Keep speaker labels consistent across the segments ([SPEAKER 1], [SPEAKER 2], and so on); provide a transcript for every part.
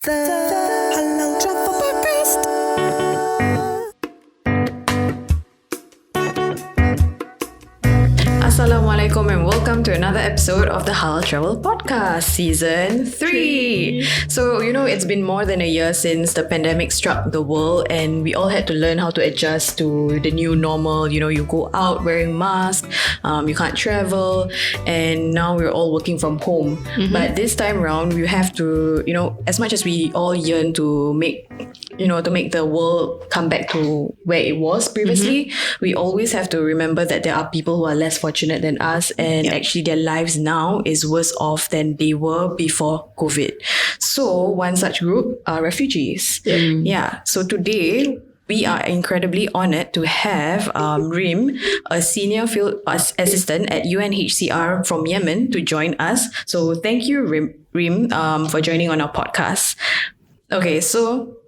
[SPEAKER 1] The Halal Travel Podcast.
[SPEAKER 2] Assalamualaikum and welcome to another episode of the Halal Travel Podcast, Season 3. So, it's been more than a year since the pandemic struck the world and we all had to learn how to adjust to the new normal. You go out wearing masks, you can't travel, and now we're all working from home. But this time around, we have to, as much as we all yearn to make the world come back to where it was previously, we always have to remember that there are people who are less fortunate than us, and actually their lives now is worse off than they were before COVID. So one such group are refugees. So today we are incredibly honored to have Reem, a senior field assistant at UNHCR from Yemen, to join us. So thank you, Reem, for joining on our podcast. Okay, so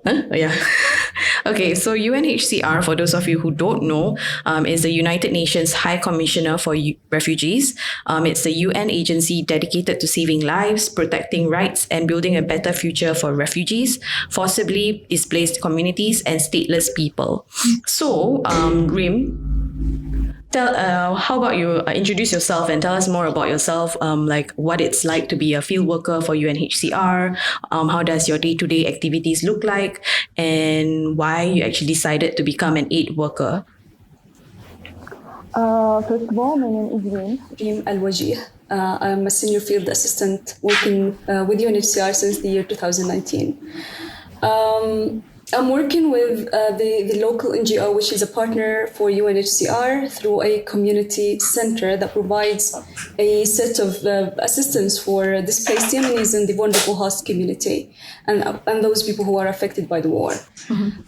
[SPEAKER 2] UNHCR, for those of you who don't know, is the United Nations High Commissioner for Refugees. It's the UN agency dedicated to saving lives, protecting rights, and building a better future for refugees, forcibly displaced communities, and stateless people. So, Reem, how about you introduce yourself and tell us more about yourself, like what it's like to be a field worker for UNHCR, how does your day-to-day activities look like, and why you actually decided to become an aid worker.
[SPEAKER 3] First of all, my name is Reem Alwajih. I'm a senior field assistant working with UNHCR since the year 2019. I'm working with the local NGO, which is a partner for UNHCR, through a community center that provides a set of assistance for displaced Yemenis and the vulnerable host community and those people who are affected by the war.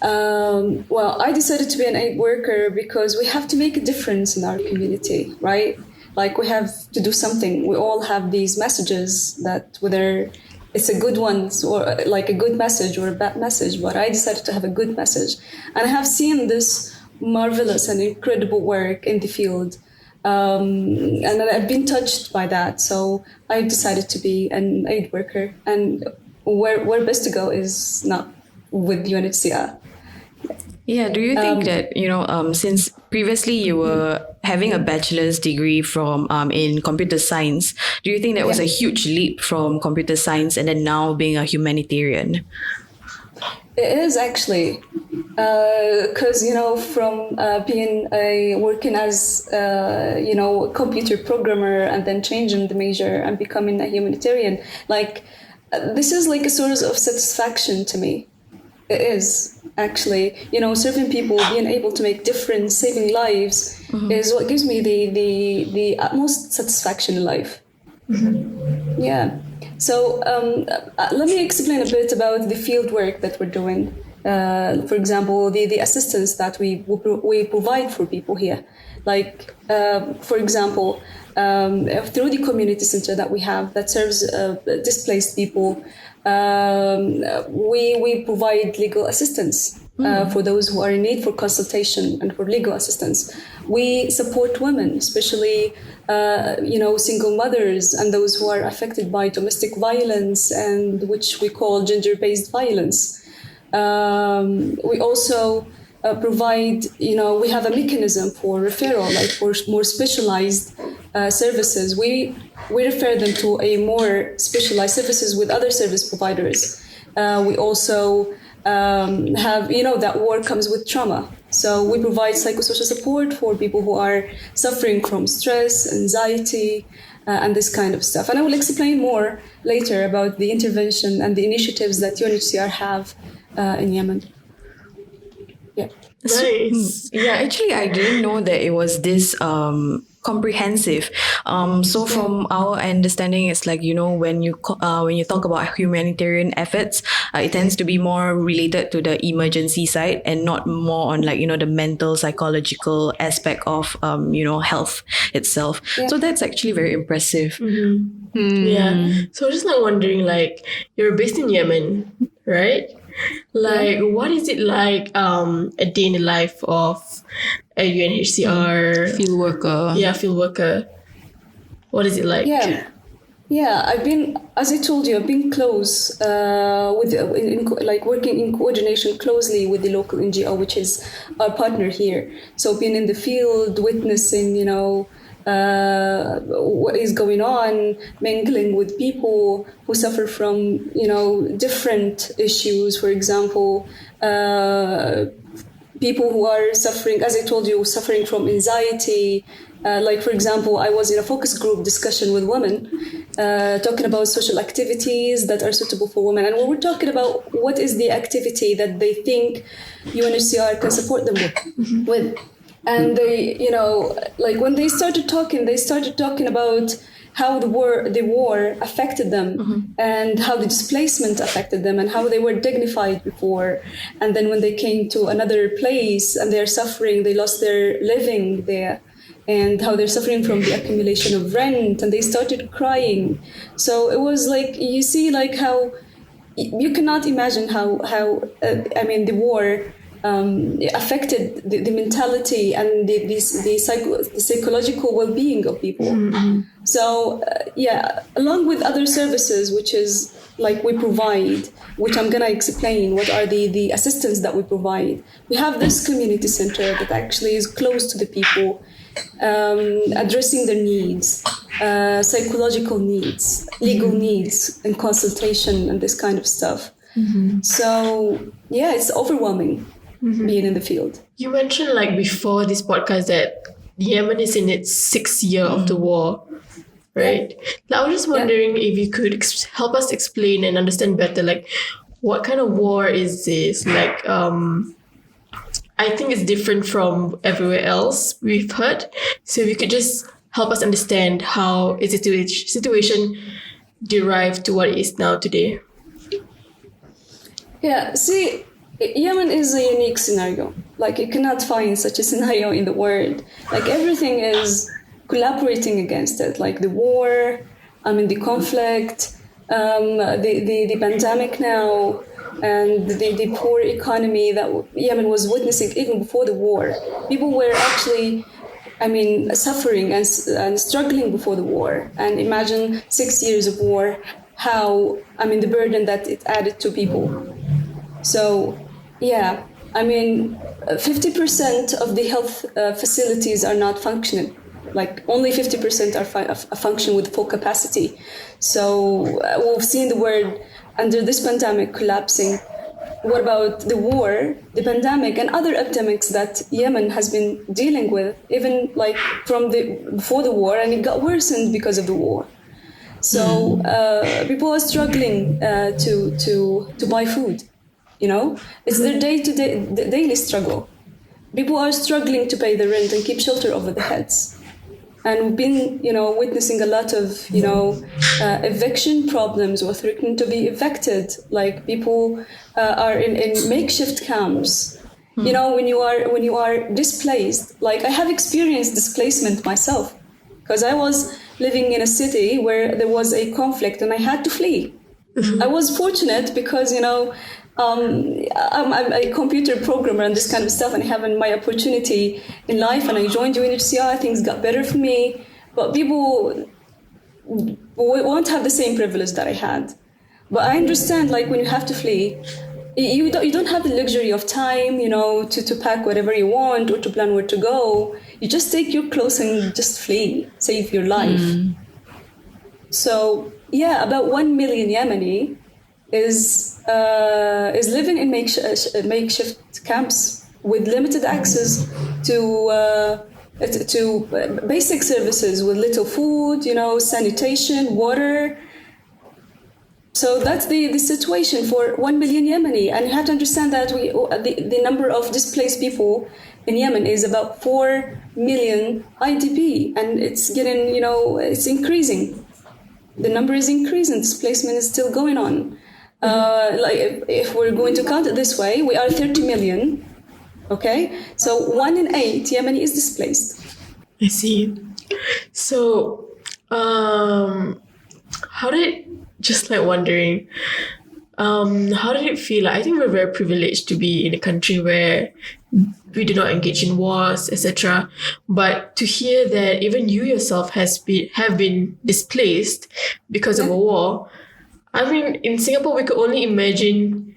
[SPEAKER 3] Well, I decided to be an aid worker because we have to make a difference in our community, right? Like, we have to do something. We all have these messages that, whether it's a good one or like a good message or a bad message, but I decided to have a good message. And I have seen this marvelous and incredible work in the field. And I've been touched by that. So I decided to be an aid worker. And where best to go is not with UNHCR.
[SPEAKER 2] Yeah, do you think that, since previously you were having a bachelor's degree from in computer science, do you think that was a huge leap from computer science and then now being a humanitarian?
[SPEAKER 3] It is actually, because, from being working as, a computer programmer and then changing the major and becoming a humanitarian, this is like a source of satisfaction to me. It is actually, serving people, being able to make difference, saving lives is what gives me the utmost satisfaction in life. Yeah. So let me explain a bit about the field work that we're doing. For example, the assistance that we provide for people here. For example, through the community center that we have that serves displaced people, we provide legal assistance for those who are in need for consultation and for legal assistance. We support women, especially single mothers and those who are affected by domestic violence, and which we call gender-based violence. We also provide, we have a mechanism for referral, like for more specialized services. We refer them to a more specialized services with other service providers. We also have, that war comes with trauma. So we provide psychosocial support for people who are suffering from stress, anxiety, and this kind of stuff. And I will explain more later about the intervention and the initiatives that UNHCR have in Yemen. Yeah.
[SPEAKER 4] Nice.
[SPEAKER 2] Yeah, actually, I didn't know that it was this comprehensive. So from our understanding, it's like, when you talk about humanitarian efforts, it tends to be more related to the emergency side and not more on the mental, psychological aspect of health itself. Yeah. So that's actually very impressive.
[SPEAKER 4] Yeah. So I'm just wondering, you're based in Yemen, right? What is it like a day in the life of a UNHCR
[SPEAKER 2] field worker?
[SPEAKER 4] Yeah, field worker. What is it like?
[SPEAKER 3] Yeah. Yeah, as I told you, I've been close like working in coordination closely with the local NGO, which is our partner here. So being in the field, witnessing, what is going on, mingling with people who suffer from, different issues. For example, people who are suffering, as I told you, suffering from anxiety. Like, for example, I was in a focus group discussion with women talking about social activities that are suitable for women. And we were talking about what is the activity that they think UNHCR can support them with. And they, like when they started talking about how the war affected them and how the displacement affected them and how they were dignified before. And then when they came to another place and they're suffering, they lost their living there, and how they're suffering from the accumulation of rent, and they started crying. So it was like, you see, like how you cannot imagine how the war affected the mentality and the psychological well-being of people. So along with other services, which is like we provide, which I'm gonna explain what are the assistance that we provide. We have this community center that actually is close to the people, addressing their needs, psychological needs, legal needs, and consultation and this kind of stuff. So it's overwhelming being in the field.
[SPEAKER 4] You mentioned like before this podcast that Yemen is in its 6th year of the war, right? Now, I was just wondering if you could help us explain and understand better, like what kind of war is this? Like, I think it's different from everywhere else we've heard. So if you could just help us understand how is the situation derived to what it is now today.
[SPEAKER 3] Yeah, see, Yemen is a unique scenario. Like, you cannot find such a scenario in the world. Like, everything is collaborating against it. Like the war, the conflict, the pandemic now, and the poor economy that Yemen was witnessing even before the war. People were actually, suffering and struggling before the war. And imagine 6 years of war, how, the burden that it added to people. So, 50% of the health facilities are not functioning. Like only 50% are function with full capacity. So we've seen the world under this pandemic collapsing. What about the war, the pandemic, and other epidemics that Yemen has been dealing with, even like from before the war, and it got worsened because of the war. So people are struggling to buy food. It's their daily struggle. People are struggling to pay the rent and keep shelter over their heads. And we've been, witnessing a lot of, eviction problems or threatening to be evicted. Like people are in makeshift camps. When you are displaced, like I have experienced displacement myself, because I was living in a city where there was a conflict and I had to flee. I was fortunate because, I'm a computer programmer and this kind of stuff, and having my opportunity in life, and I joined UNHCR, things got better for me. But people won't have the same privilege that I had. But I understand, like when you have to flee, you don't have the luxury of time, to pack whatever you want or to plan where to go. You just take your clothes and just flee, save your life. So about 1 million Yemeni is living in makeshift camps with limited access to basic services, with little food, sanitation, water. So that's the situation for 1 million Yemeni, and you have to understand that the number of displaced people in Yemen is about 4 million IDP, and it's getting it's increasing. The number is increasing. Displacement is still going on. Like if we're going to count it this way, we are 30 million. Okay, so 1 in 8 Yemeni is displaced.
[SPEAKER 4] I see. So, how did, just like wondering, how did it feel? I think we're very privileged to be in a country where we do not engage in wars, etc. But to hear that even you yourself have been displaced because of a war, I mean, in Singapore, we could only imagine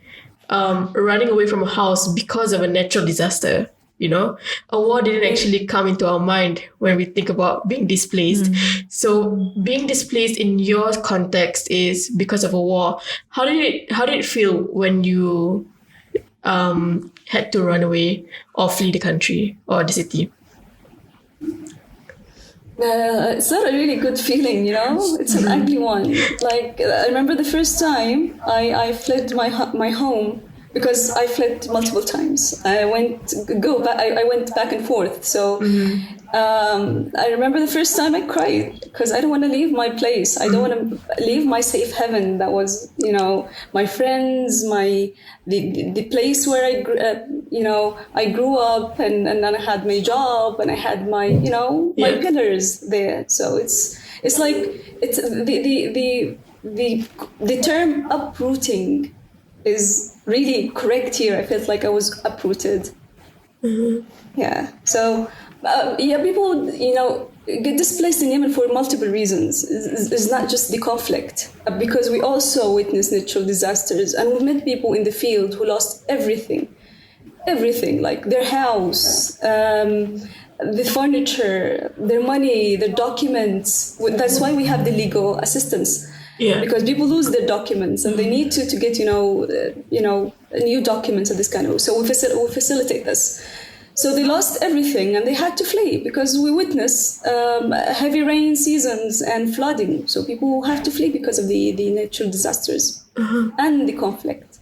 [SPEAKER 4] running away from a house because of a natural disaster. You know, a war didn't actually come into our mind when we think about being displaced. So being displaced in your context is because of a war. How did it feel when you had to run away or flee the country or the city?
[SPEAKER 3] It's not a really good feeling, you know. It's an ugly one. Like I remember the first time I fled my home. Because I fled multiple times. I went back and forth. So I remember the first time I cried because I don't want to leave my place. I don't want to leave my safe haven. That was, you know, my friends, the place where I grew up, and then I had my job and I had my, you know, my pillars there. So it's like it's the term uprooting is really correct here. I felt like I was uprooted. Yeah. So, people, you know, get displaced in Yemen for multiple reasons. It's not just the conflict, because we also witness natural disasters, and we met people in the field who lost everything, like their house, the furniture, their money, their documents. That's why we have the legal assistance. Yeah. Because people lose their documents and they need to get new documents and this kind of. So we facilitate this. So they lost everything and they had to flee because we witness heavy rain seasons and flooding. So people have to flee because of the natural disasters and the conflict.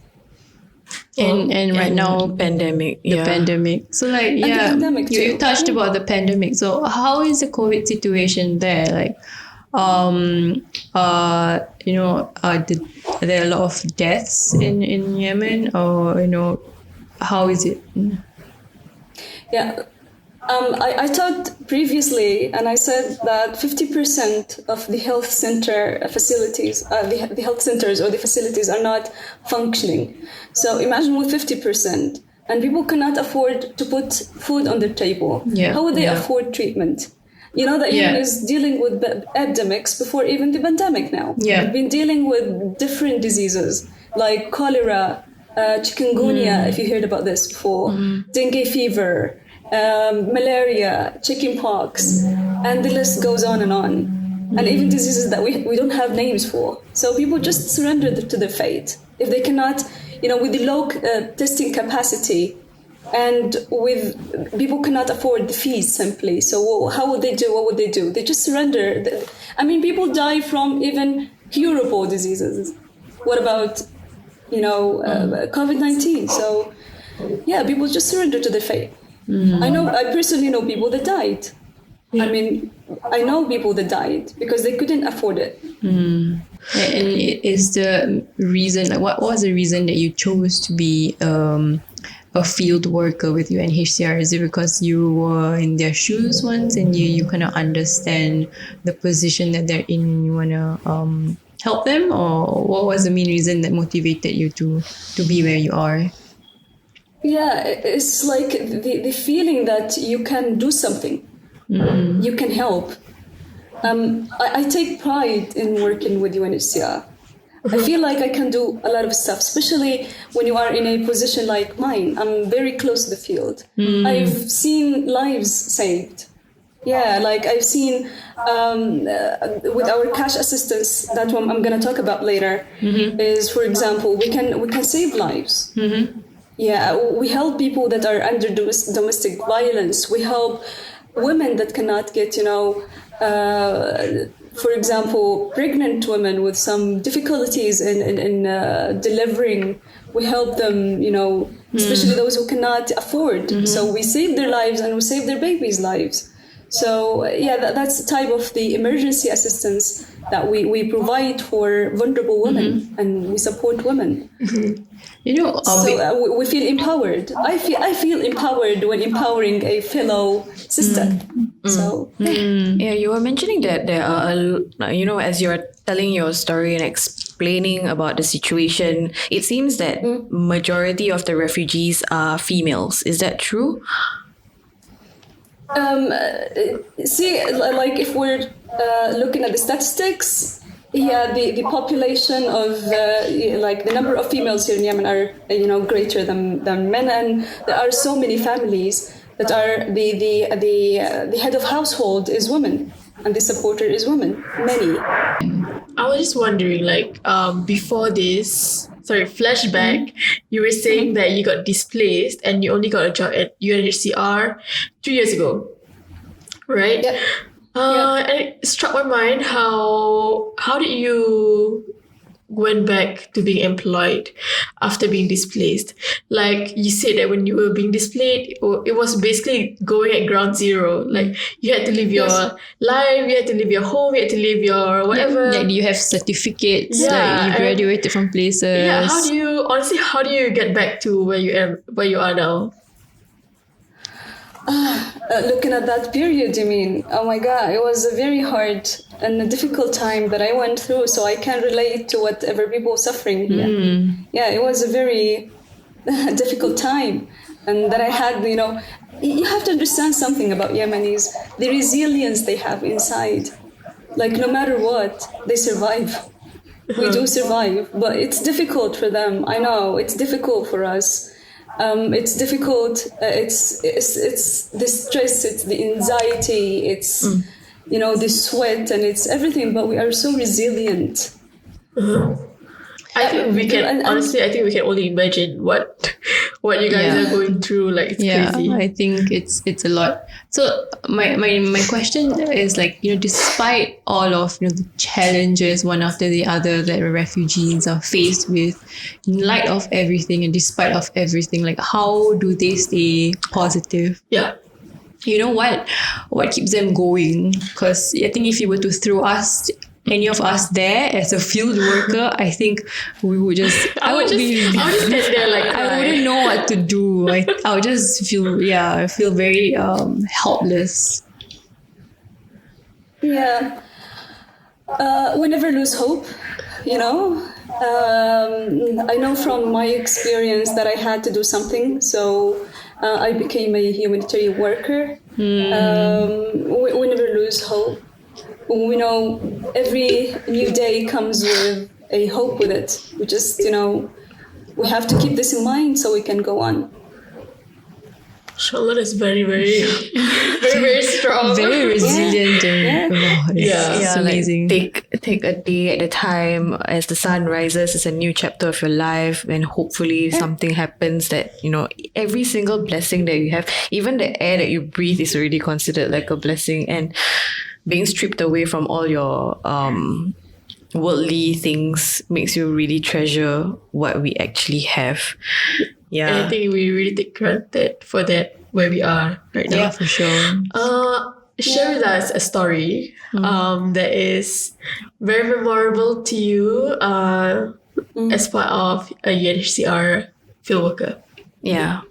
[SPEAKER 5] And right now, pandemic. The pandemic. So like,
[SPEAKER 3] and the pandemic
[SPEAKER 5] you touched about the pandemic. So how is the COVID situation there? Like, are there a lot of deaths in Yemen, or, you know, how is it?
[SPEAKER 3] Yeah. I talked previously, and I said that 50% of the health center facilities, the health centers or the facilities are not functioning. So imagine with 50%, and people cannot afford to put food on their table. Yeah. How would they afford treatment? You know that Yemen is dealing with epidemics before even the pandemic now. Yeah. We've been dealing with different diseases like cholera, chikungunya, if you heard about this before, dengue fever, malaria, chickenpox, and the list goes on and on. And even diseases that we don't have names for. So people just surrender to their fate. If they cannot, you know, with the low testing capacity, and with people cannot afford the fees simply. So how would they do? What would they do? They just surrender. I mean, people die from even curable diseases. What about, you know, COVID-19? So, yeah, people just surrender to their fate. I personally know people that died. I mean, I know people that died because they couldn't afford it.
[SPEAKER 5] And is the reason, like, what was the reason that you chose to be a field worker with UNHCR? Is it because you were in their shoes once and you kind of understand the position that they're in and you want to help them? Or what was the main reason that motivated you to be where you are?
[SPEAKER 3] Yeah, it's like the feeling that you can do something. You can help. I take pride in working with UNHCR. I feel like I can do a lot of stuff, especially when you are in a position like mine. I'm very close to the field. I've seen lives saved. Yeah, like I've seen with our cash assistance, that one I'm going to talk about later, is, for example, we can save lives. Yeah, we help people that are under domestic violence. We help women that cannot get, you know, for example, pregnant women with some difficulties in delivering. We help them, you know, especially those who cannot afford. So we save their lives and we save their babies' lives. So yeah, that's the type of the emergency assistance that we provide for vulnerable women, and we support women.
[SPEAKER 5] You know,
[SPEAKER 3] so we feel empowered. I feel empowered when empowering a fellow sister. So
[SPEAKER 2] yeah, you were mentioning that there are, you know, as you're telling your story and explaining about the situation, it seems that majority of the refugees are females. Is that true?
[SPEAKER 3] See, like if we're looking at the statistics, the population of like the number of females here in Yemen are greater than men, and there are so many families that are the head of household is women and the supporter is women. Many.
[SPEAKER 4] I was just wondering, like, before this, flashback, you were saying that you got displaced and you only got a job at UNHCR 2 years ago, right?
[SPEAKER 3] Yeah.
[SPEAKER 4] And it struck my mind how did you went back to being employed after being displaced? Like you said that when you were being displaced, it was basically going at ground zero. Like you had to leave your life, you had to leave your home, you had to leave your whatever.
[SPEAKER 5] Like you have certificates, like you graduated from places.
[SPEAKER 4] Yeah, how do you get back to where you are now?
[SPEAKER 3] Looking at that period, you mean? Oh my God, it was a very hard and a difficult time that I went through, so I can relate to whatever people suffering here. Yeah, it was a very difficult time. And that I had, you have to understand something about Yemenis, the resilience they have inside. Like no matter what, they survive. We do survive, but it's difficult for them. I know, it's difficult for us. It's difficult. It's the stress. It's the anxiety. It's the sweat, and it's everything. But we are so resilient.
[SPEAKER 4] I think we can honestly. I think we can only imagine what you guys are going through. Like it's crazy.
[SPEAKER 5] I think it's a lot. So my question is like, despite all of the challenges one after the other that refugees are faced with, in light of everything and despite of everything, like how do they stay positive?
[SPEAKER 4] Yeah.
[SPEAKER 5] What keeps them going? Because I think if you were to throw any of us there as a field worker, I think we would just I would stand
[SPEAKER 4] there like
[SPEAKER 5] I wouldn't know what to do. I would just feel very helpless.
[SPEAKER 3] Yeah. We never lose hope, I know from my experience that I had to do something, so I became a humanitarian worker. We never lose hope. We know every new day comes with a hope with it. We just, we have to keep this in mind so we can go on.
[SPEAKER 4] Inshallah is very, very, very, very strong.
[SPEAKER 5] Very resilient. It's amazing.
[SPEAKER 2] Like take a day at a time. As the sun rises, it's a new chapter of your life, and hopefully something happens that, every single blessing that you have, even the air that you breathe is already considered like a blessing. And being stripped away from all your worldly things makes you really treasure what we actually have. Yeah.
[SPEAKER 4] And I think we really take granted for that where we are right now.
[SPEAKER 5] Yeah, for sure.
[SPEAKER 4] Share with us a story that is very memorable to you as part of a UNHCR field worker.
[SPEAKER 2] Yeah.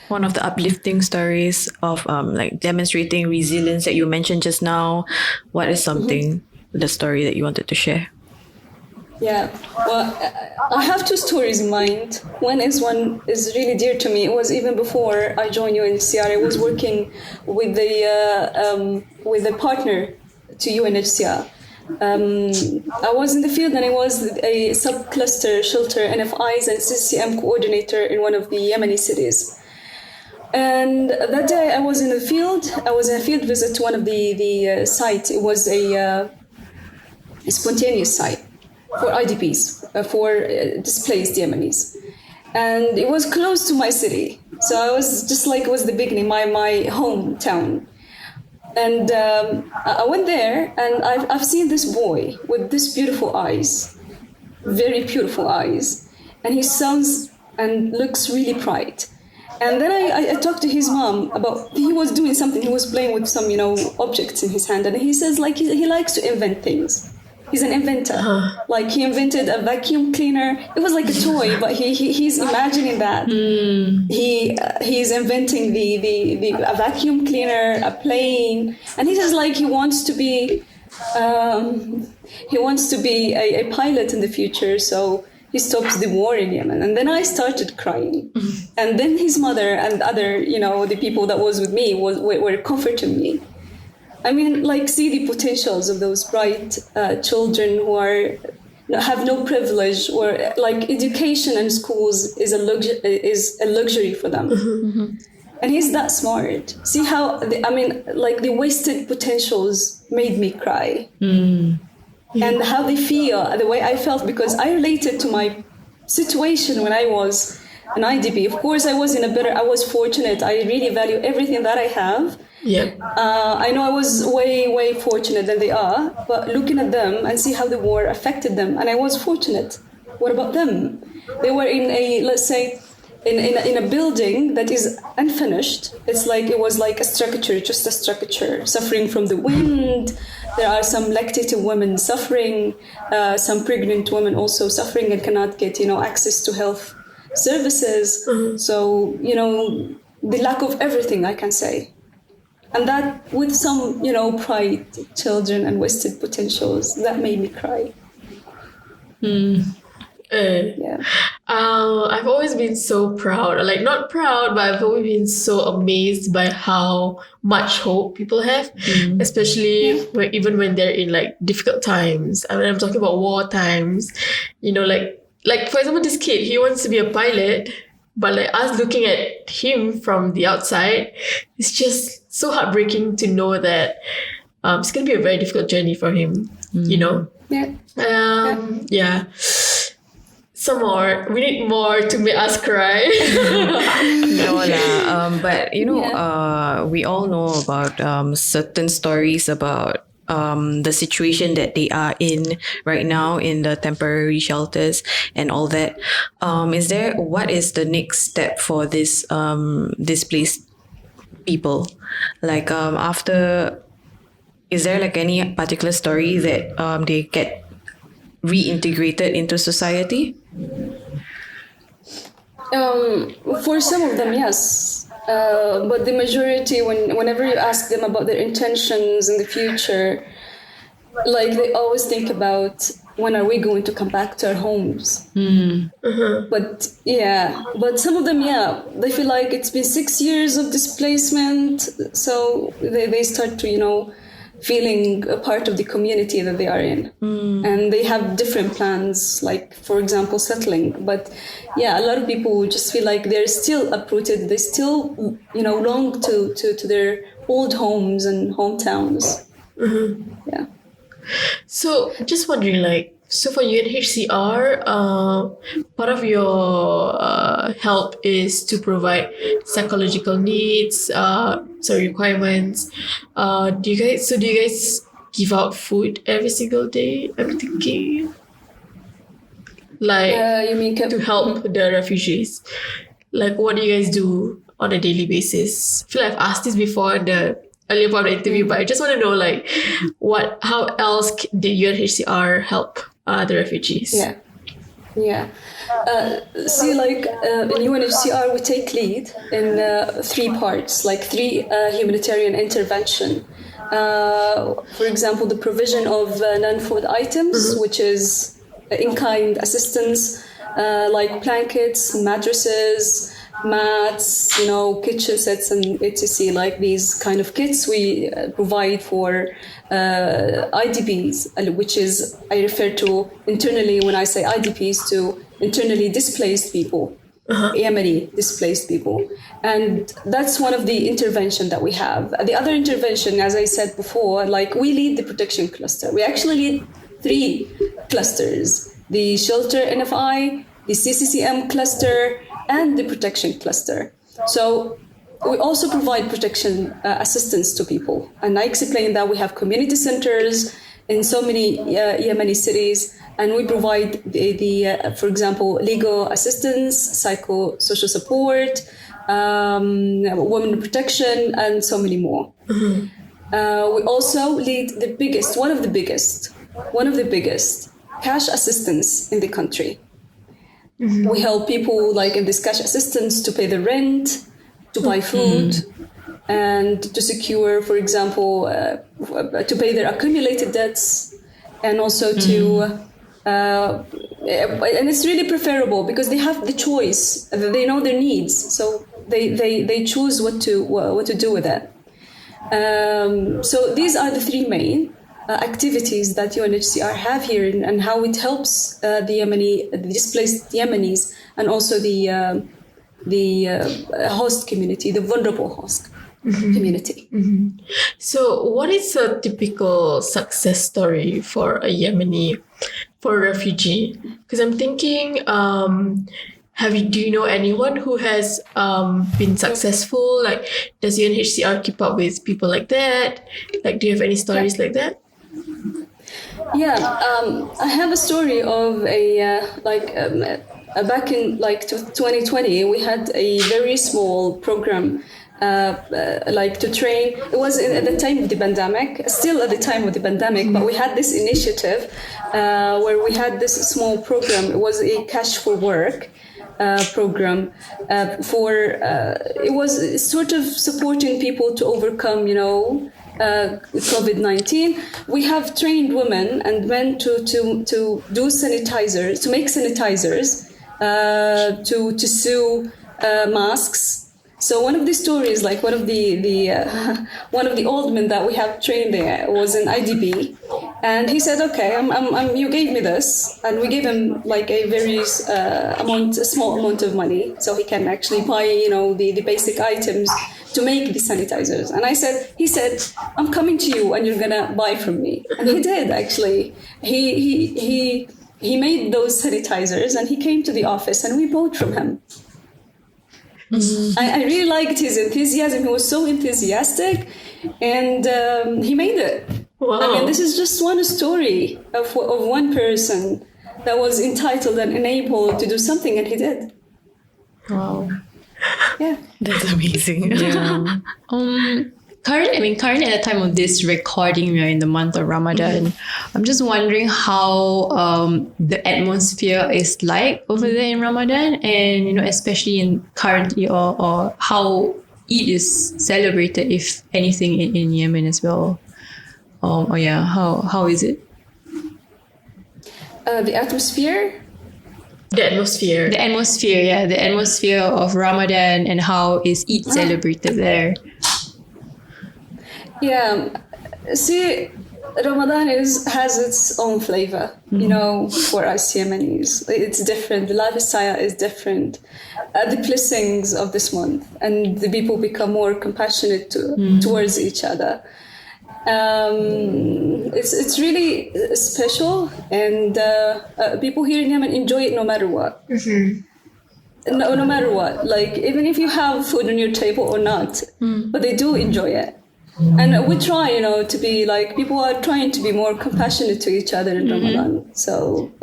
[SPEAKER 2] One of the uplifting stories of like demonstrating resilience that you mentioned just now. What is the story that you wanted to share?
[SPEAKER 3] Yeah, well, I have two stories in mind. One is really dear to me. It was even before I joined UNHCR. I was working with a partner to UNHCR. I was in the field and I was a sub-cluster shelter NFIs and CCM coordinator in one of the Yemeni cities. And that day I was in the field. I was in a field visit to one of the sites. It was a spontaneous site for IDPs, for displaced Yemenis. And it was close to my city. So I was just like, it was the beginning, my hometown. And I went there and I've seen this boy with these beautiful eyes, very beautiful eyes. And he sounds and looks really bright. And then I talked to his mom about, he was doing something, he was playing with some, objects in his hand. And he says like, he likes to invent things. He's an inventor. Like he invented a vacuum cleaner. It was like a toy, but he's imagining that. He's inventing the a vacuum cleaner, a plane, and he says like he wants to be he wants to be a pilot in the future, so he stops the war in Yemen. And then I started crying. And then his mother and other, the people that was with me were comforting me. I mean, like, see the potentials of those bright children who have no privilege, or like education and schools is a luxury for them. And he's that smart. See how, the wasted potentials made me cry. And how they feel, the way I felt, because I related to my situation when I was an IDP. Of course, I was fortunate. I really value everything that I have.
[SPEAKER 4] Yeah.
[SPEAKER 3] I know I was way, way fortunate than they are, but looking at them and see how the war affected them, and I was fortunate. What about them? They were in in a building that is unfinished. It was like a structure, just a structure, suffering from the wind. There are some lactating women suffering, some pregnant women also suffering and cannot get, access to health services. So, the lack of everything, I can say. And that, with some, pride, children and wasted potentials, that made me cry. Yeah.
[SPEAKER 4] I've always been so proud, like not proud, but I've always been so amazed by how much hope people have, especially even when they're in like difficult times. I mean, I'm talking about war times, like for example, this kid, he wants to be a pilot, but like us looking at him from the outside, it's just so heartbreaking to know that it's going to be a very difficult journey for him,
[SPEAKER 3] Yeah.
[SPEAKER 4] Yeah. Some more. We need more to make us cry.
[SPEAKER 2] No lah. But we all know about certain stories about the situation that they are in right now in the temporary shelters and all that. What is the next step for this displaced people? Like after, is there like any particular story that they get reintegrated into society?
[SPEAKER 3] For some of them, yes. But the majority, whenever you ask them about their intentions in the future, like they always think about, when are we going to come back to our homes? But some of them, they feel like it's been 6 years of displacement, so they start to, feeling a part of the community that they are in. And they have different plans, like, for example, settling. But a lot of people just feel like they're still uprooted. They still, long to their old homes and hometowns. Yeah.
[SPEAKER 4] So just wondering, so for UNHCR, part of your help is to provide psychological needs, requirements. Do you guys give out food every single day? I'm thinking,
[SPEAKER 3] you mean
[SPEAKER 4] to help the refugees. Like, what do you guys do on a daily basis? I feel like I've asked this before in the earlier part of the interview, but I just want to know, how else did UNHCR help the refugees?
[SPEAKER 3] In UNHCR, we take lead in 3 parts, like 3 humanitarian intervention. For example, the provision of non-food items, which is in-kind assistance, like blankets, mattresses, mats, kitchen sets and etc. Like these kind of kits we provide for IDPs, which is, I refer to internally, when I say IDPs, to internally displaced people, Yemeni displaced people. And that's one of the intervention that we have. The other intervention, as I said before, like we lead the protection cluster. We actually lead 3 clusters: the shelter NFI, the CCCM cluster, and the protection cluster. So we also provide protection assistance to people. And I explained that we have community centers in so many Yemeni cities, and we provide for example, legal assistance, psychosocial support, women protection, and so many more. We also lead one of the biggest cash assistance in the country. We help people, like in this cash assistance, to pay the rent, to buy food, and to secure, for example, to pay their accumulated debts, and also to and it's really preferable because they have the choice. They know their needs, so they choose what to do with it. So these are the three main activities that UNHCR have here, and how it helps the displaced Yemenis, and also the host community, the vulnerable host community.
[SPEAKER 4] So, what is a typical success story for a Yemeni, for a refugee? Because I'm thinking, do you know anyone who has been successful? Like, does UNHCR keep up with people like that? Like, do you have any stories like that?
[SPEAKER 3] Yeah, I have a story of back in 2020, we had a very small program to train. It was at the time of the pandemic, still at the time of the pandemic, but we had this initiative where we had this small program. It was a Cash for Work program it was sort of supporting people to overcome, COVID-19. We have trained women and men to do sanitizers, to make sanitizers, to sew masks. So one of the stories, like one of the old men that we have trained there was an IDB, and he said, "Okay, you gave me this," and we gave him like a very a small amount of money, so he can actually buy, the basic items to make the sanitizers. And he said, "I'm coming to you, and you're gonna buy from me." And he did actually. He made those sanitizers, and he came to the office, and we bought from him. I really liked his enthusiasm. He was so enthusiastic, and he made it.
[SPEAKER 4] Wow.
[SPEAKER 3] I mean, this is just one story of one person that was entitled and enabled to do something, and he did.
[SPEAKER 4] Wow.
[SPEAKER 3] Yeah.
[SPEAKER 2] That's amazing.
[SPEAKER 5] Yeah. Currently at the time of this recording, we are in the month of Ramadan. I'm just wondering how the atmosphere is like over there in Ramadan, and especially currently, or how Eid is celebrated, if anything, in Yemen as well. How is it?
[SPEAKER 3] The atmosphere.
[SPEAKER 4] The atmosphere.
[SPEAKER 5] The atmosphere of Ramadan, and how is Eid celebrated there?
[SPEAKER 3] Yeah, see, Ramadan has its own flavor, for us Yemenis. It's different. The lifestyle is different. The blessings of this month, and the people become more compassionate towards each other. It's really special, and people here in Yemen enjoy it no matter what. No matter what, like even if you have food on your table or not, but they do enjoy it. And we try, to be like, people are trying to be more compassionate to each other in Ramadan,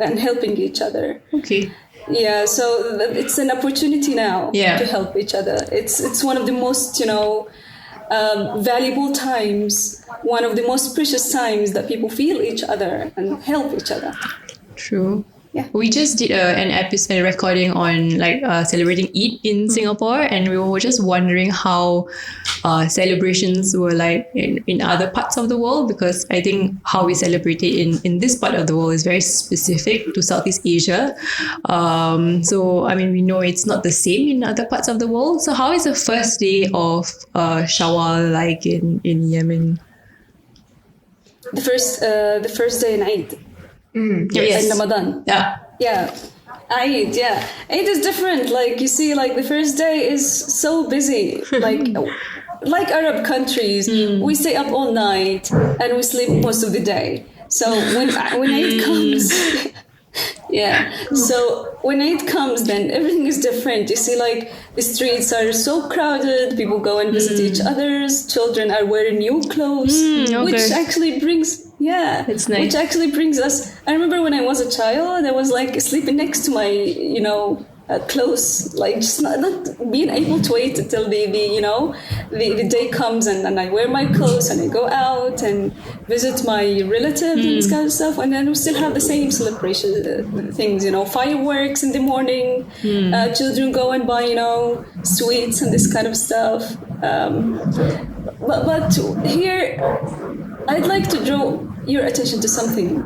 [SPEAKER 3] and helping each other.
[SPEAKER 5] Okay.
[SPEAKER 3] Yeah, so it's an opportunity now to help each other. It's one of the most, valuable times, one of the most precious times that people feel each other and help each other.
[SPEAKER 5] True.
[SPEAKER 3] Yeah.
[SPEAKER 5] We just did an episode recording on celebrating Eid in Singapore, and we were just wondering how celebrations were like in other parts of the world, because I think how we celebrate it in this part of the world is very specific to Southeast Asia. So we know it's not the same in other parts of the world. So how is the first day of Shawwal like in Yemen?
[SPEAKER 3] The first day in Eid.
[SPEAKER 5] Yes.
[SPEAKER 3] In Ramadan.
[SPEAKER 5] Yeah.
[SPEAKER 3] Eid, yeah. Eid is different. Like, you see, like, the first day is so busy. Like Arab countries, we stay up all night and we sleep most of the day. So when Eid comes... So when Eid comes, then everything is different. You see, like, the streets are so crowded. People go and visit each other's. Children are wearing new clothes, which actually brings... Yeah,
[SPEAKER 5] it's nice.
[SPEAKER 3] Which actually brings us... I remember when I was a child, I was like sleeping next to my, close, like just not being able to wait until the day comes and I wear my clothes and I go out and visit my relatives and this kind of stuff, and then we still have the same celebration things, fireworks in the morning, children go and buy sweets and this kind of stuff. But here, I'd like to draw your attention to something.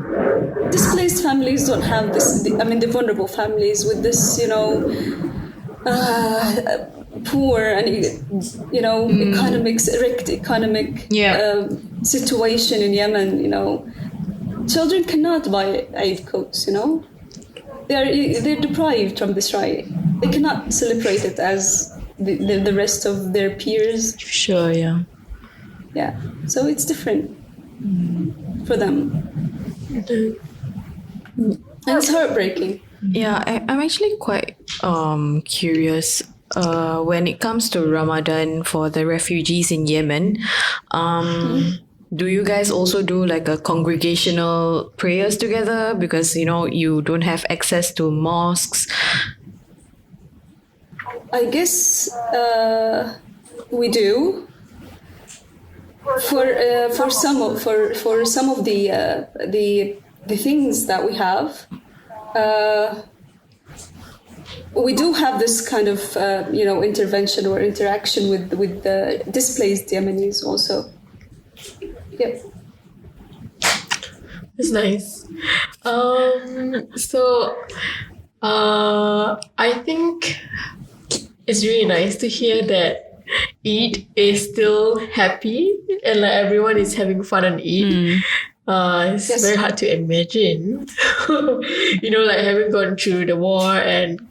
[SPEAKER 3] Displaced families don't have this. The vulnerable families with this, poor and economic situation in Yemen. Children cannot buy Eid coats. They're deprived from this right. They cannot celebrate it as the rest of their peers.
[SPEAKER 5] Sure, yeah.
[SPEAKER 3] Yeah, so it's different for them. And it's heartbreaking.
[SPEAKER 2] Yeah, I'm actually quite curious when it comes to Ramadan for the refugees in Yemen. Do you guys also do like a congregational prayers together? Because, you don't have access to mosques.
[SPEAKER 3] I guess we do. For some of the things that we have, we do have this kind of intervention or interaction with the displaced Yemenis also. Yep.
[SPEAKER 4] It's nice. I think it's really nice to hear that Eid is still happy and like everyone is having fun on Eid. It's very hard to imagine, like having gone through the war and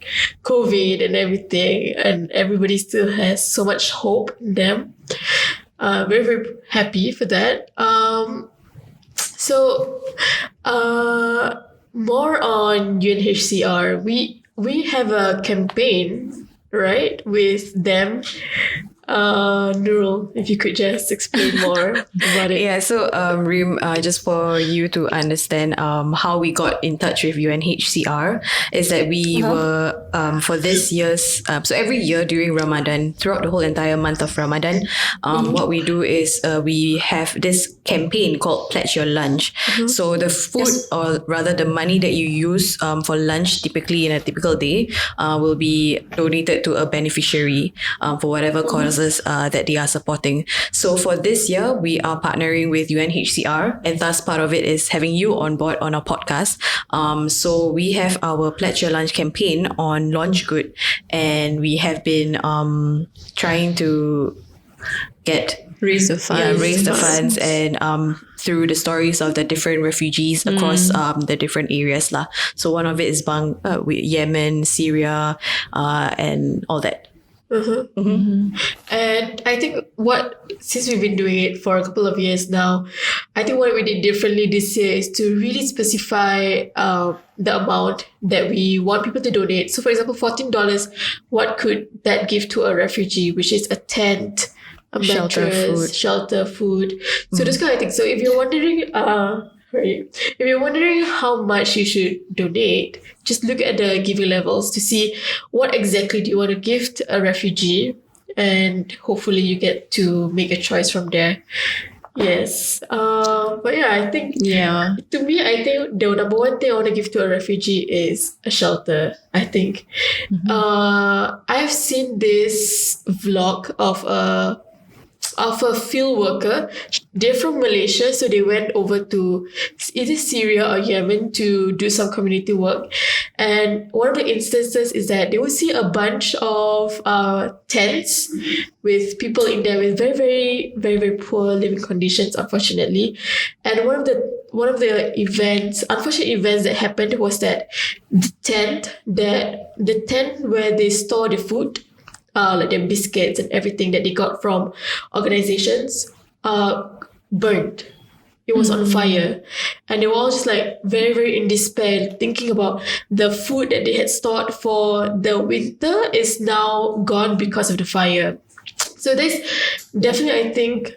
[SPEAKER 4] COVID and everything, and everybody still has so much hope in them. Very, very happy for that. More on UNHCR. We have a campaign, right, with them. Nurul, if you could just explain more about it.
[SPEAKER 2] Yeah, so Reem, just for you to understand how we got in touch with UNHCR is that we were for this year's so every year during Ramadan, throughout the whole entire month of Ramadan, what we do is we have this campaign called Pledge Your Lunch. So the food, or rather the money that you use for lunch typically in a typical day will be donated to a beneficiary for whatever causes that they are supporting. So for this year, we are partnering with UNHCR, and thus part of it is having you on board on our podcast. So we have our Pledge Your Lunch campaign on Launch Good, and we have been trying to raise the funds and through the stories of the different refugees across the different areas lah. So one of it is Yemen, Syria, and all that.
[SPEAKER 4] And I think since we've been doing it for a couple of years now, I think what we did differently this year is to really specify the amount that we want people to donate. So for example, $14, what could that give to a refugee, which is a tent, a mattress, shelter, food. So those kind of things. So if you're wondering, if you're wondering how much you should donate, just look at the giving levels to see what exactly do you want to give to a refugee, and hopefully you get to make a choice from there. Yes. But yeah, I think to me, I think the number one thing I want to give to a refugee is a shelter, I think. I've seen this vlog of a field worker. They're from Malaysia, so they went over to either Syria or Yemen to do some community work. And one of the instances is that they will see a bunch of tents with people in there with very, very, very, very poor living conditions, unfortunately. And one of the unfortunate events that happened was that the tent where they store the food, like their biscuits and everything that they got from organizations, burned. It was on fire. And they were all just like very, very in despair, thinking about the food that they had stored for the winter is now gone because of the fire. So this definitely, I think,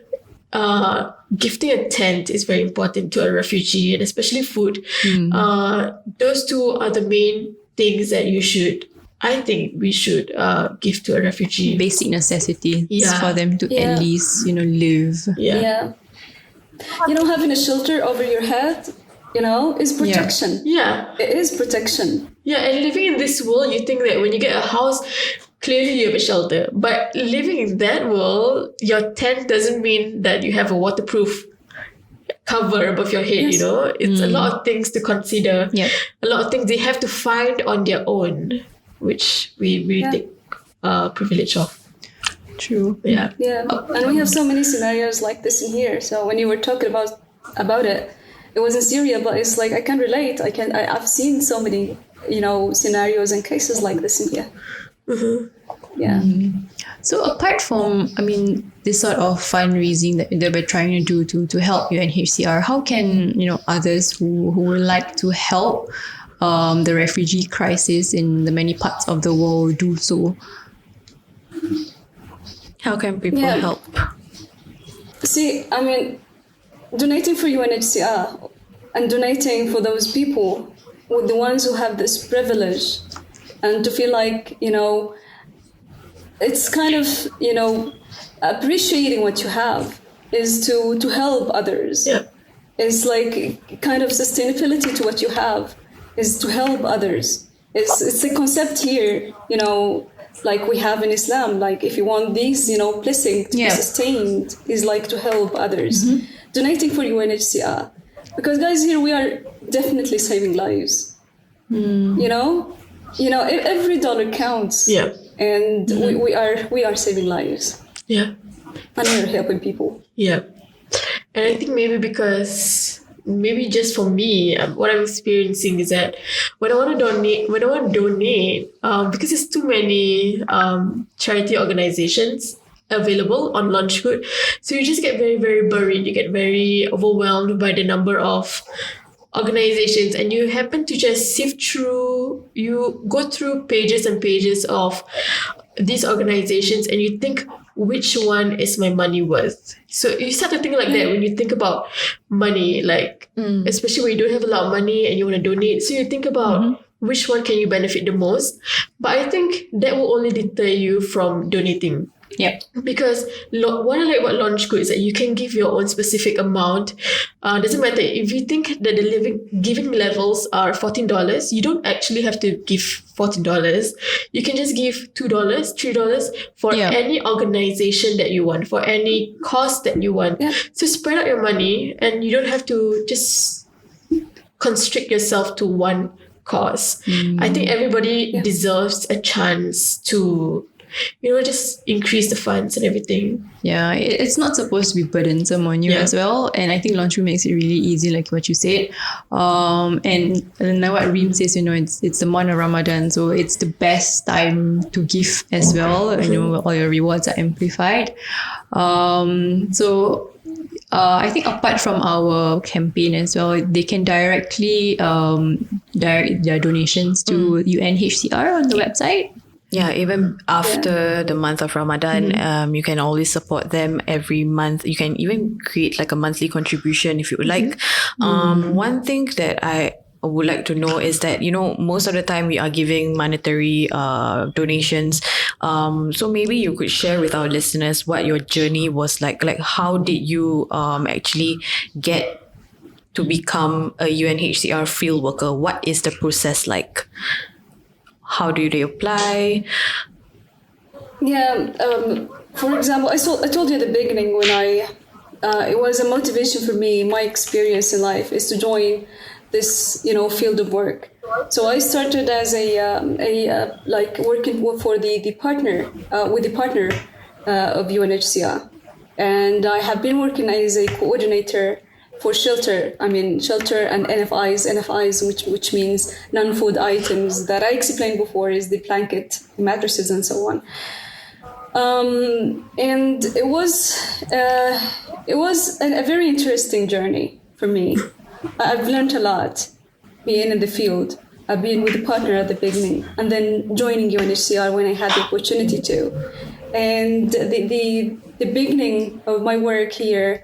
[SPEAKER 4] gifting a tent is very important to a refugee, and especially food. Those two are the main things that you should I think we should give to a refugee.
[SPEAKER 5] Basic necessities
[SPEAKER 4] Yeah.
[SPEAKER 5] for them to
[SPEAKER 3] Yeah.
[SPEAKER 5] at least, live.
[SPEAKER 4] Yeah.
[SPEAKER 3] Having a shelter over your head, is protection.
[SPEAKER 4] Yeah.
[SPEAKER 3] It is protection.
[SPEAKER 4] Yeah, and living in this world, you think that when you get a house, clearly you have a shelter. But living in that world, your tent doesn't mean that you have a waterproof cover above your head,
[SPEAKER 3] Yes.
[SPEAKER 4] It's a lot of things to consider.
[SPEAKER 5] Yep.
[SPEAKER 4] A lot of things they have to find on their own, which we take privilege of.
[SPEAKER 5] True.
[SPEAKER 4] Yeah.
[SPEAKER 3] Yeah, and we have so many scenarios like this in here. So when you were talking about it, it was in Syria, but it's like I can relate. I've seen so many, scenarios and cases like this in here. Yeah.
[SPEAKER 5] So apart from, this sort of fundraising that we're trying to do to help UNHCR, how can, others who would like to help the refugee crisis in the many parts of the world do so?
[SPEAKER 2] How can people
[SPEAKER 3] Yeah.
[SPEAKER 2] help?
[SPEAKER 3] See, donating for UNHCR and donating for those people, with the ones who have this privilege, and to feel like, it's kind of, appreciating what you have is to help others.
[SPEAKER 4] Yeah.
[SPEAKER 3] It's like kind of sustainability to what you have is to help others. It's a concept here, like we have in Islam. Like if you want these, blessing to be sustained, is like to help others. Donating for UNHCR, because guys, here we are definitely saving lives. Every dollar counts.
[SPEAKER 4] Yeah.
[SPEAKER 3] And we are saving lives,
[SPEAKER 4] Yeah.
[SPEAKER 3] and we're helping people.
[SPEAKER 4] Yeah. And I think maybe just for me, what I'm experiencing is that when I want to donate, because there's too many charity organizations available on Launchgood, so you just get very, very buried. You get very overwhelmed by the number of organizations, and you happen to just sift through, you go through pages and pages of these organizations, and you think, which one is my money worth? So you start to think like that when you think about money, like especially when you don't have a lot of money and you want to donate. So you think about which one can you benefit the most. But I think that will only deter you from donating.
[SPEAKER 5] Yep.
[SPEAKER 4] Because what I like about Launchgood is that you can give your own specific amount. Doesn't matter if you think that the giving levels are $14. You don't actually have to give $14. You can just give $2, $3 for any organization that you want, for any cause that you want.
[SPEAKER 3] Yeah.
[SPEAKER 4] So spread out your money, and you don't have to just constrict yourself to one cause. I think everybody deserves a chance to just increase the funds and everything.
[SPEAKER 5] Yeah, it's not supposed to be burdensome on you as well. And I think Launchroom makes it really easy, like what you said. And now what Reem says, it's the month of Ramadan, so it's the best time to give as well. All your rewards are amplified. So I think apart from our campaign as well, they can directly direct their donations to UNHCR on the website.
[SPEAKER 2] Yeah, even after the month of Ramadan, you can always support them every month. You can even create like a monthly contribution if you would like. One thing that I would like to know is that, most of the time we are giving monetary donations. So maybe you could share with our listeners what your journey was like. Like, how did you actually get to become a UNHCR field worker? What is the process like? How do they apply?
[SPEAKER 3] Yeah. For example, I told you at the beginning when it was a motivation for me. My experience in life is to join this, field of work. So I started as like working for the partner with the partner of UNHCR, and I have been working as a coordinator for shelter and NFIs, which means non-food items that I explained before, is the blanket, mattresses, and so on. And it was a very interesting journey for me. I've learned a lot being in the field. I've been with the partner at the beginning, and then joining UNHCR when I had the opportunity to. And the beginning of my work here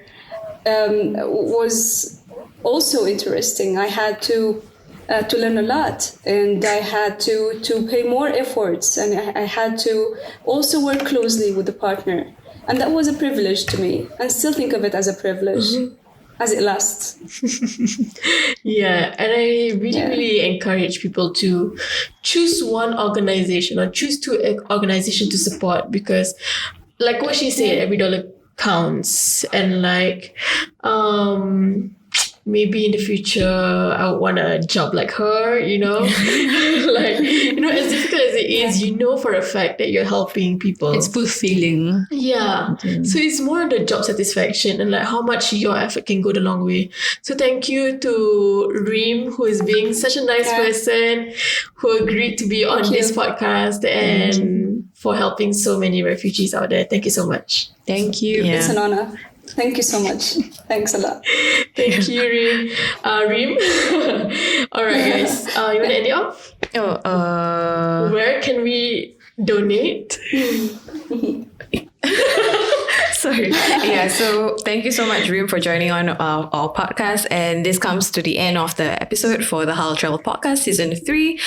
[SPEAKER 3] was also interesting. I had to to learn a lot, and I had to pay more efforts, and I had to also work closely with the partner, and that was a privilege to me, and still think of it as a privilege as it lasts.
[SPEAKER 4] Yeah, and I really encourage people to choose one organization or choose two organizations to support, because like what she said, every dollar counts, and like maybe in the future I would want a job like her, you know. Like, you know, as difficult as it is, you know for a fact that you're helping people.
[SPEAKER 5] It's fulfilling.
[SPEAKER 4] Yeah. So it's more the job satisfaction and like how much your effort can go the long way. So thank you to Reem, who is being such a nice person, who agreed to be on this podcast, and for helping so many refugees out there. Thank you so much.
[SPEAKER 5] Thank you.
[SPEAKER 3] It's an honor. Thank you so much. Thanks a lot.
[SPEAKER 4] Thank you, Reem. Reem. All right, guys. You want to end it off? Where can we donate?
[SPEAKER 2] Sorry. Yeah, so thank you so much, Reem, for joining on our podcast. And this comes to the end of the episode for the Halal Travel Podcast Season 3.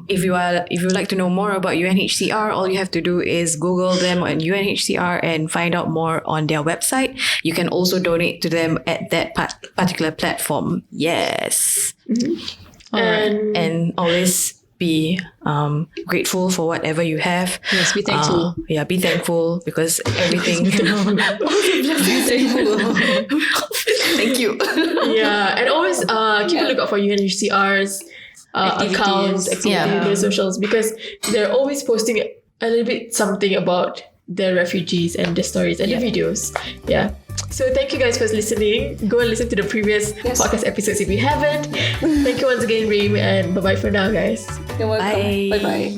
[SPEAKER 2] If you would like to know more about UNHCR, all you have to do is Google them on UNHCR and find out more on their website. You can also donate to them at that particular platform. Yes. And always be grateful for whatever you have.
[SPEAKER 5] Yes, be thankful.
[SPEAKER 2] Be thankful, because everything. Thank you.
[SPEAKER 4] Yeah, and always keep a lookout for UNHCR's accounts, their socials, because they're always posting a little bit something about the refugees and the stories and the videos. Yeah. So thank you guys for listening. Go and listen to the previous podcast episodes if you haven't. Thank you once again, Reem, and bye-bye for now, guys.
[SPEAKER 3] You're welcome. Bye-bye.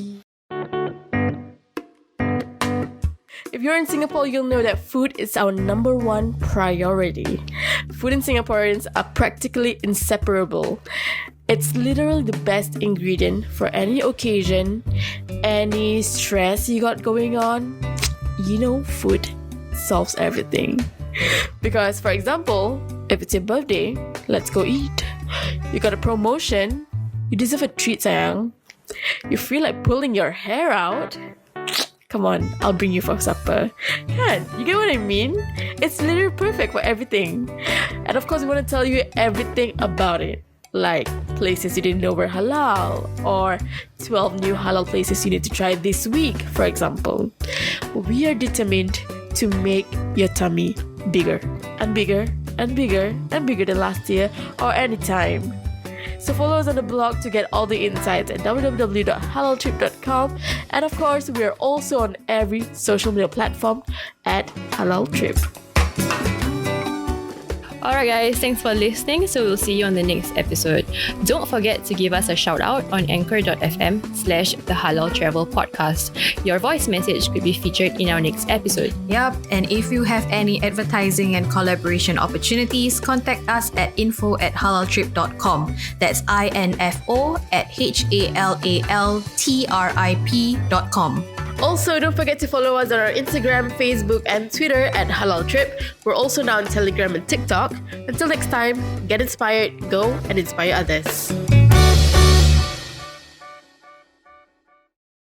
[SPEAKER 4] If you're in Singapore, you'll know that food is our number one priority. Food in Singaporeans are practically inseparable. It's literally the best ingredient for any occasion, any stress you got going on. You know, food solves everything. Because, for example, if it's your birthday, let's go eat. You got a promotion, you deserve a treat, sayang. You feel like pulling your hair out, come on, I'll bring you for supper. Yeah, you get what I mean? It's literally perfect for everything. And of course, we want to tell you everything about it. Like places you didn't know were halal, or 12 new halal places you need to try this week, for example. We are determined to make your tummy bigger and bigger and bigger and bigger than last year or any time. So follow us on the blog to get all the insights at www.halaltrip.com, and of course we are also on every social media platform at Halal Trip.
[SPEAKER 5] Alright guys, thanks for listening. So we'll see you on the next episode. Don't forget to give us a shout out on anchor.fm/The Halal Travel Podcast. Your voice message could be featured in our next episode.
[SPEAKER 2] Yep, and if you have any advertising and collaboration opportunities, contact us at info@halaltrip.com. That's info@halaltrip.com.
[SPEAKER 4] Also, don't forget to follow us on our Instagram, Facebook, and Twitter at Halal Trip. We're also now on Telegram and TikTok. Until next time, get inspired, go and inspire others.